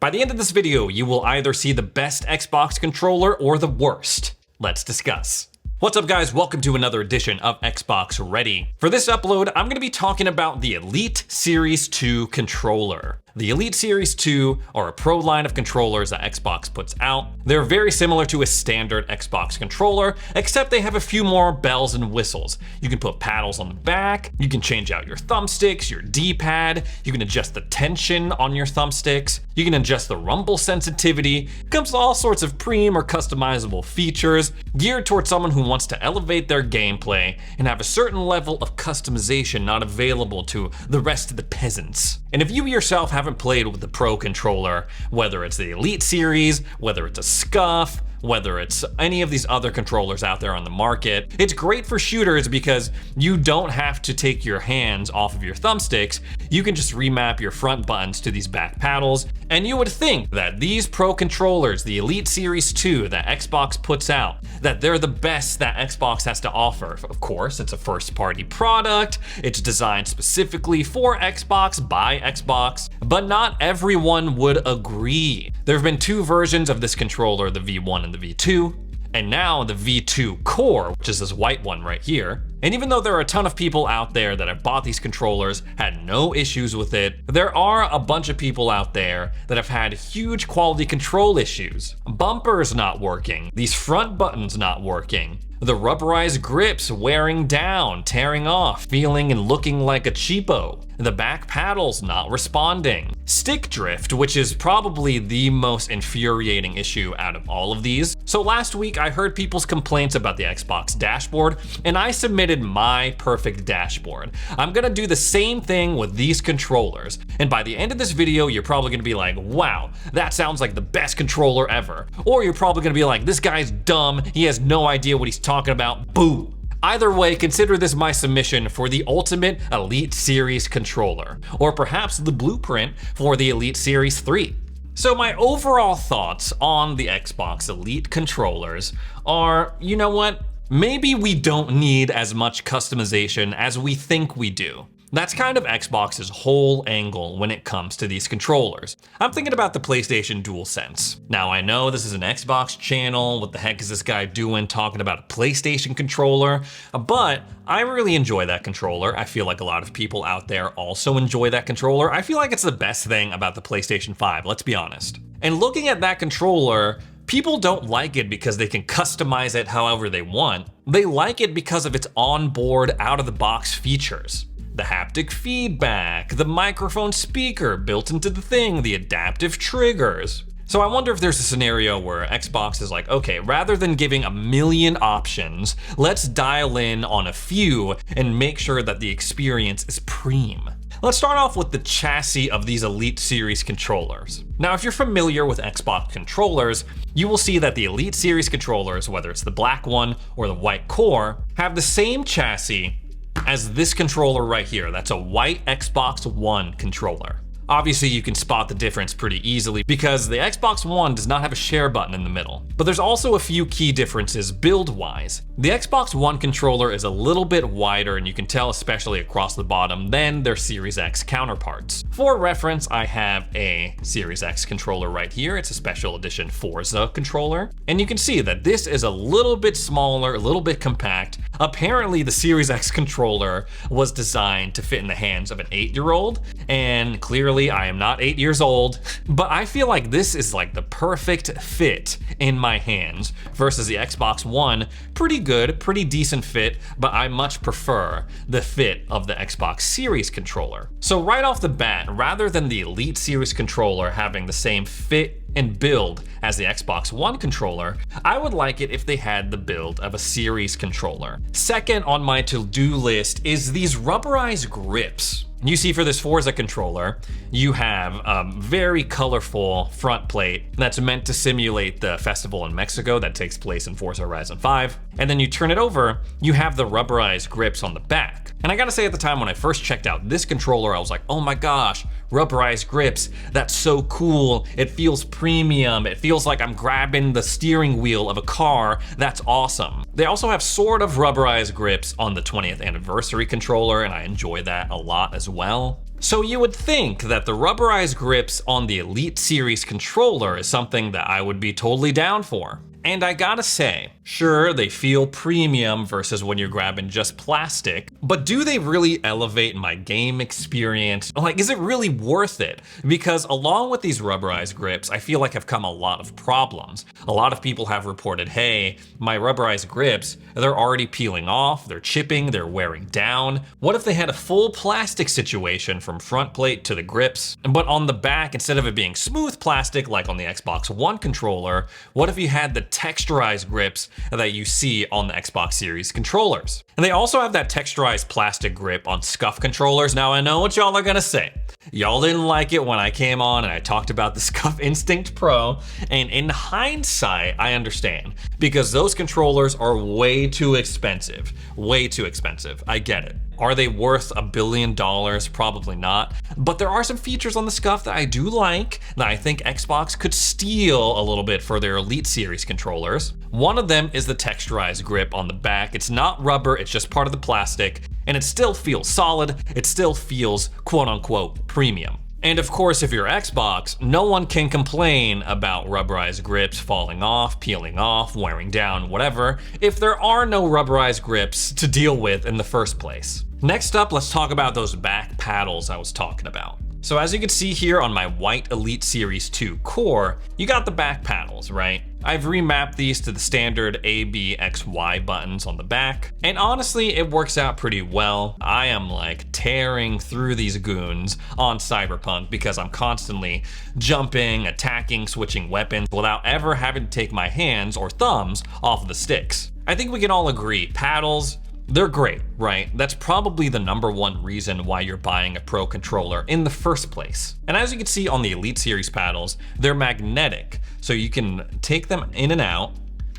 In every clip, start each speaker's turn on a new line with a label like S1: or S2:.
S1: By the end of this video, you will either see the best Xbox controller or the worst. Let's discuss. What's up guys, welcome to another edition of Xbox Ready. For this upload, I'm gonna be talking about the Elite Series 2 controller. The Elite Series 2 are a pro line of controllers that Xbox puts out. They're very similar to a standard Xbox controller, except they have a few more bells and whistles. You can put paddles on the back, you can change out your thumbsticks, your D-pad, you can adjust the tension on your thumbsticks, you can adjust the rumble sensitivity. It comes with all sorts of or customizable features geared towards someone who wants to elevate their gameplay and have a certain level of customization not available to the rest of the peasants. And if you yourself haven't played with the Pro controller, whether it's the Elite series, whether it's a Scuff, whether it's any of these other controllers out there on the market, it's great for shooters because you don't have to take your hands off of your thumbsticks. You can just remap your front buttons to these back paddles, and you would think that these Pro controllers, the Elite Series 2 that Xbox puts out, that they're the best that Xbox has to offer. Of course, it's a first-party product, it's designed specifically for Xbox by Xbox, but not everyone would agree. There have been two versions of this controller, the V1 and the V2, and now the V2 Core, which is this white one right here. And even though there are a ton of people out there that have bought these controllers, had no issues with it, there are a bunch of people out there that have had huge quality control issues. Bumpers not working, these front buttons not working, the rubberized grips wearing down, tearing off, feeling and looking like a cheapo, the back paddles not responding, stick drift, which is probably the most infuriating issue out of all of these. So last week I heard people's complaints about the Xbox dashboard, and I submitted my perfect dashboard. I'm gonna do the same thing with these controllers, and by the end of this video you're probably gonna be like, wow, that sounds like the best controller ever. Or you're probably gonna be like, this guy's dumb, he has no idea what he's talking about, boo. Either way, consider this my submission for the ultimate Elite Series controller, or perhaps the blueprint for the Elite Series 3. So my overall thoughts on the Xbox Elite controllers are, you know what? Maybe we don't need as much customization as we think we do. That's kind of Xbox's whole angle when it comes to these controllers. I'm thinking about the PlayStation DualSense. Now I know this is an Xbox channel, what the heck is this guy doing talking about a PlayStation controller? But I really enjoy that controller. I feel like a lot of people out there also enjoy that controller. I feel like it's the best thing about the PlayStation 5, let's be honest. And looking at that controller, people don't like it because they can customize it however they want. They like it because of its onboard, out-of-the-box features. The haptic feedback, the microphone speaker built into the thing, the adaptive triggers. So I wonder if there's a scenario where Xbox is like, okay, rather than giving a million options, let's dial in on a few and make sure that the experience is preem. Let's start off with the chassis of these Elite Series controllers. Now, if you're familiar with Xbox controllers, you will see that the Elite Series controllers, whether it's the black one or the white core, have the same chassis as this controller right here. That's a white Xbox One controller. Obviously, you can spot the difference pretty easily because the Xbox One does not have a share button in the middle. But there's also a few key differences build-wise. The Xbox One controller is a little bit wider, and you can tell especially across the bottom, than their Series X counterparts. For reference, I have a Series X controller right here. It's a special edition Forza controller. And you can see that this is a little bit smaller, a little bit compact. Apparently, the Series X controller was designed to fit in the hands of an 8-year-old, and clearly I am not 8 years old, but I feel like this is like the perfect fit in my hands versus the Xbox One. Pretty good, pretty decent fit, but I much prefer the fit of the Xbox Series controller. So right off the bat, rather than the Elite Series controller having the same fit and build as the Xbox One controller, I would like it if they had the build of a Series controller. Second on my to-do list is these rubberized grips. You see, for this Forza controller, you have a very colorful front plate that's meant to simulate the festival in Mexico that takes place in Forza Horizon 5. And then you turn it over, you have the rubberized grips on the back. And I gotta say, at the time when I first checked out this controller, I was like, oh my gosh, rubberized grips, that's so cool. It feels premium. It feels like I'm grabbing the steering wheel of a car. That's awesome. They also have sort of rubberized grips on the 20th anniversary controller, and I enjoy that a lot as well. So you would think that the rubberized grips on the Elite Series controller is something that I would be totally down for. And I gotta say, sure, they feel premium versus when you're grabbing just plastic, but do they really elevate my game experience? Like, is it really worth it? Because along with these rubberized grips, I feel like have come a lot of problems. A lot of people have reported, hey, my rubberized grips, they're already peeling off, they're chipping, they're wearing down. What if they had a full plastic situation from front plate to the grips? But on the back, instead of it being smooth plastic like on the Xbox One controller, what if you had the texturized grips that you see on the Xbox Series controllers? And they also have that texturized plastic grip on SCUF controllers. Now I know what y'all are gonna say. Y'all didn't like it when I came on and I talked about the SCUF Instinct Pro, and in hindsight, I understand, because those controllers are way too expensive. Way too expensive, I get it. Are they worth $1 billion? Probably not. But there are some features on the SCUF that I do like, that I think Xbox could steal a little bit for their Elite Series controllers. One of them is the texturized grip on the back. It's not rubber, it's just part of the plastic, and it still feels solid, it still feels quote unquote premium. And of course, if you're Xbox, no one can complain about rubberized grips falling off, peeling off, wearing down, whatever, if there are no rubberized grips to deal with in the first place. Next up, let's talk about those back paddles I was talking about. So as you can see here on my white Elite Series 2 core, you got the back paddles, right? I've remapped these to the standard A, B, X, Y buttons on the back, and honestly, it works out pretty well. I am like tearing through these goons on Cyberpunk because I'm constantly jumping, attacking, switching weapons without ever having to take my hands or thumbs off of the sticks. I think we can all agree, paddles, they're great, right? That's probably the #1 reason why you're buying a Pro controller in the first place. And as you can see on the Elite Series paddles, they're magnetic, so you can take them in and out.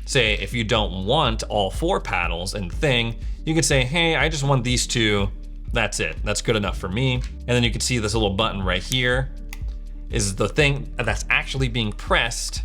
S1: Say if you don't want all 4 paddles in the thing, you can say, hey, I just want these 2. That's it, that's good enough for me. And then you can see this little button right here is the thing that's actually being pressed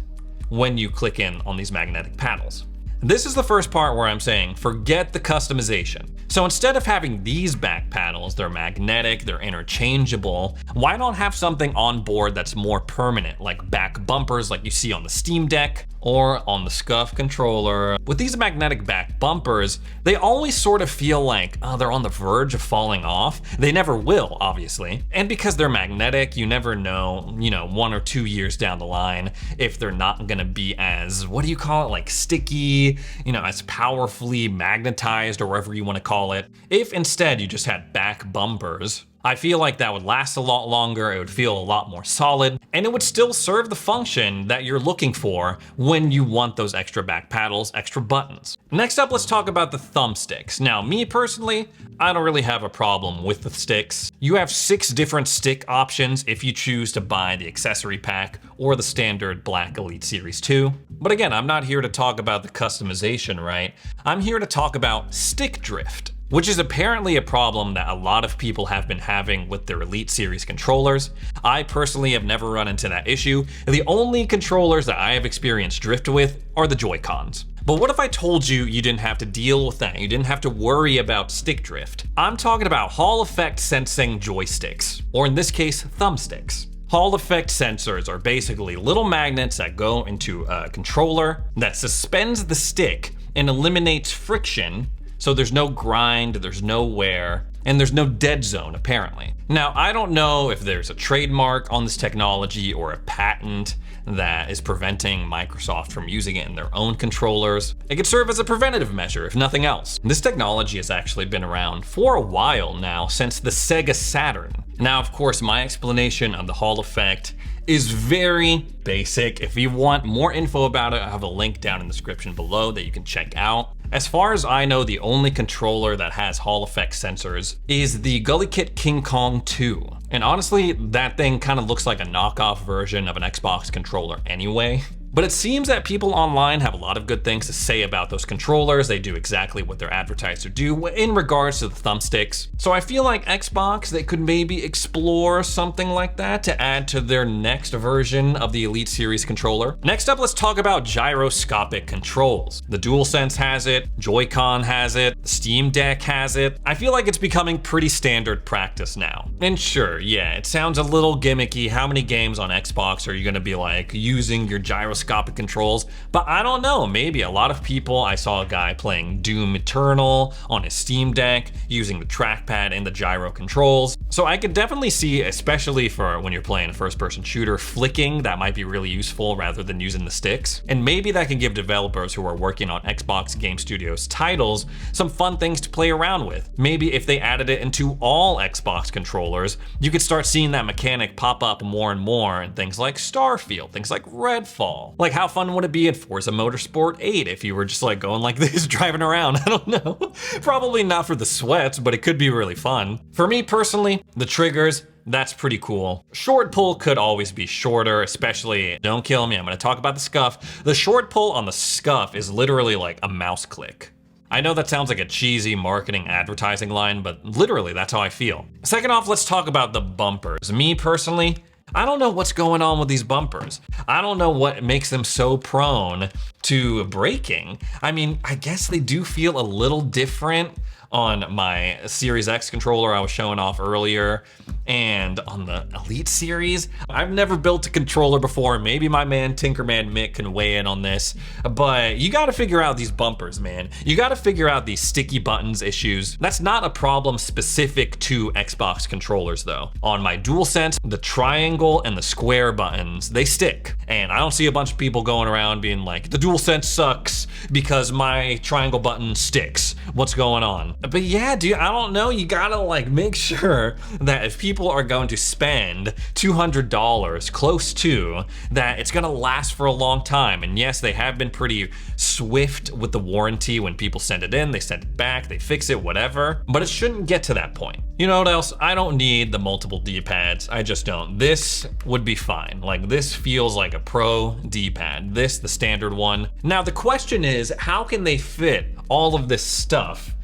S1: when you click in on these magnetic paddles. This is the first part where I'm saying, forget the customization. So instead of having these back paddles, they're magnetic, they're interchangeable, why not have something on board that's more permanent, like back bumpers like you see on the Steam Deck or on the SCUF controller? With these magnetic back bumpers, they always sort of feel like, oh, they're on the verge of falling off. They never will, obviously. And because they're magnetic, you never know, 1 or 2 years down the line, if they're not gonna be as, what do you call it, like sticky, as powerfully magnetized or whatever you wanna call it. If instead you just had back bumpers, I feel like that would last a lot longer, it would feel a lot more solid, and it would still serve the function that you're looking for when you want those extra back paddles, extra buttons. Next up, let's talk about the thumbsticks. Now, me personally, I don't really have a problem with the sticks. You have 6 different stick options if you choose to buy the accessory pack or the standard black Elite Series 2. But again, I'm not here to talk about the customization, right? I'm here to talk about stick drift, which is apparently a problem that a lot of people have been having with their Elite Series controllers. I personally have never run into that issue. The only controllers that I have experienced drift with are the Joy-Cons. But what if I told you you didn't have to deal with that? You didn't have to worry about stick drift. I'm talking about Hall effect sensing joysticks, or in this case, thumbsticks. Hall effect sensors are basically little magnets that go into a controller that suspends the stick and eliminates friction. So there's no grind, there's no wear, and there's no dead zone, apparently. Now, I don't know if there's a trademark on this technology or a patent that is preventing Microsoft from using it in their own controllers. It could serve as a preventative measure, if nothing else. This technology has actually been around for a while now, since the Sega Saturn. Now, of course, my explanation of the Hall effect is very basic. If you want more info about it, I have a link down in the description below that you can check out. As far as I know, the only controller that has Hall effect sensors is the GuliKit King Kong 2. And honestly, that thing kind of looks like a knockoff version of an Xbox controller anyway. But it seems that people online have a lot of good things to say about those controllers. They do exactly what they're advertised to do in regards to the thumbsticks. So I feel like Xbox, they could maybe explore something like that to add to their next version of the Elite Series controller. Next up, let's talk about gyroscopic controls. The DualSense has it, Joy-Con has it, the Steam Deck has it. I feel like it's becoming pretty standard practice now. And sure, yeah, it sounds a little gimmicky. How many games on Xbox are you gonna be like using your gyroscopic controls? But I don't know, maybe a lot of people, I saw a guy playing Doom Eternal on his Steam Deck using the trackpad and the gyro controls. So I could definitely see, especially for when you're playing a first-person shooter, flicking, that might be really useful rather than using the sticks. And maybe that can give developers who are working on Xbox Game Studios titles some fun things to play around with. Maybe if they added it into all Xbox controllers, you could start seeing that mechanic pop up more and more in things like Starfield, things like Redfall. Like, how fun would it be in Forza Motorsport 8 if you were just like going like this, driving around? I don't know. Probably not for the sweats, but it could be really fun. For me personally, the triggers, that's pretty cool. Short pull could always be shorter, especially, don't kill me, I'm gonna talk about the scuff. The short pull on the scuff is literally like a mouse click. I know that sounds like a cheesy marketing advertising line, but literally that's how I feel. Second off, let's talk about the bumpers. Me personally, I don't know what's going on with these bumpers. I don't know what makes them so prone to breaking. I mean, I guess they do feel a little different on my Series X controller I was showing off earlier, and on the Elite Series. I've never built a controller before. Maybe my man Tinkerman Mick can weigh in on this, but you gotta figure out these bumpers, man. You gotta figure out these sticky buttons issues. That's not a problem specific to Xbox controllers though. On my DualSense, the triangle and the square buttons, they stick. And I don't see a bunch of people going around being like, the DualSense sucks because my triangle button sticks. What's going on? But yeah, dude, I don't know. You gotta like make sure that if people are going to spend $200 close to, that it's gonna last for a long time. And yes, they have been pretty swift with the warranty. When people send it in, they send it back, they fix it, whatever. But it shouldn't get to that point. You know what else? I don't need the multiple D-pads. I just don't. This would be fine. Like, this feels like a pro D-pad. This, the standard one. Now the question is, how can they fit all of this stuff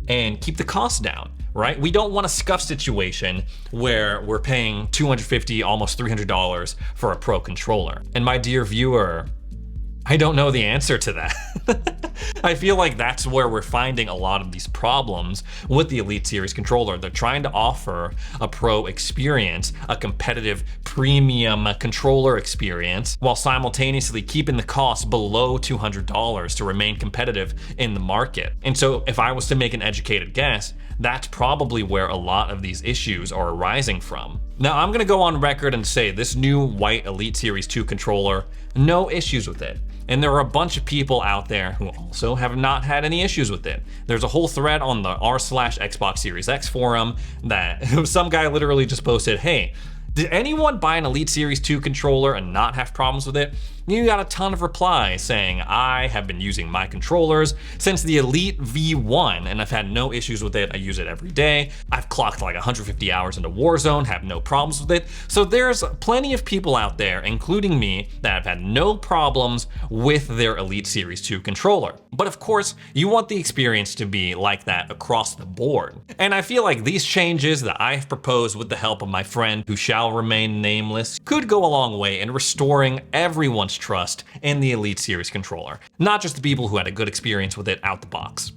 S1: and keep the cost down, right? We don't want a scuff situation where we're paying $250, almost $300 for a pro controller. And my dear viewer, I don't know the answer to that. I feel like that's where we're finding a lot of these problems with the Elite Series controller. They're trying to offer a pro experience, a competitive premium controller experience, while simultaneously keeping the cost below $200 to remain competitive in the market. And so if I was to make an educated guess, that's probably where a lot of these issues are arising from. Now, I'm gonna go on record and say this new white Elite Series 2 controller, no issues with it. And there are a bunch of people out there who also have not had any issues with it. There's a whole thread on the r/Xbox Series X forum that some guy literally just posted, hey, did anyone buy an Elite Series 2 controller and not have problems with it? You got a ton of replies saying, I have been using my controllers since the Elite V1 and I've had no issues with it. I use it every day. I've clocked like 150 hours into Warzone, have no problems with it. So there's plenty of people out there, including me, that have had no problems with their Elite Series 2 controller. But of course, you want the experience to be like that across the board. And I feel like these changes that I've proposed with the help of my friend who shall remain nameless could go a long way in restoring everyone's trust in the Elite Series controller, not just the people who had a good experience with it out the box.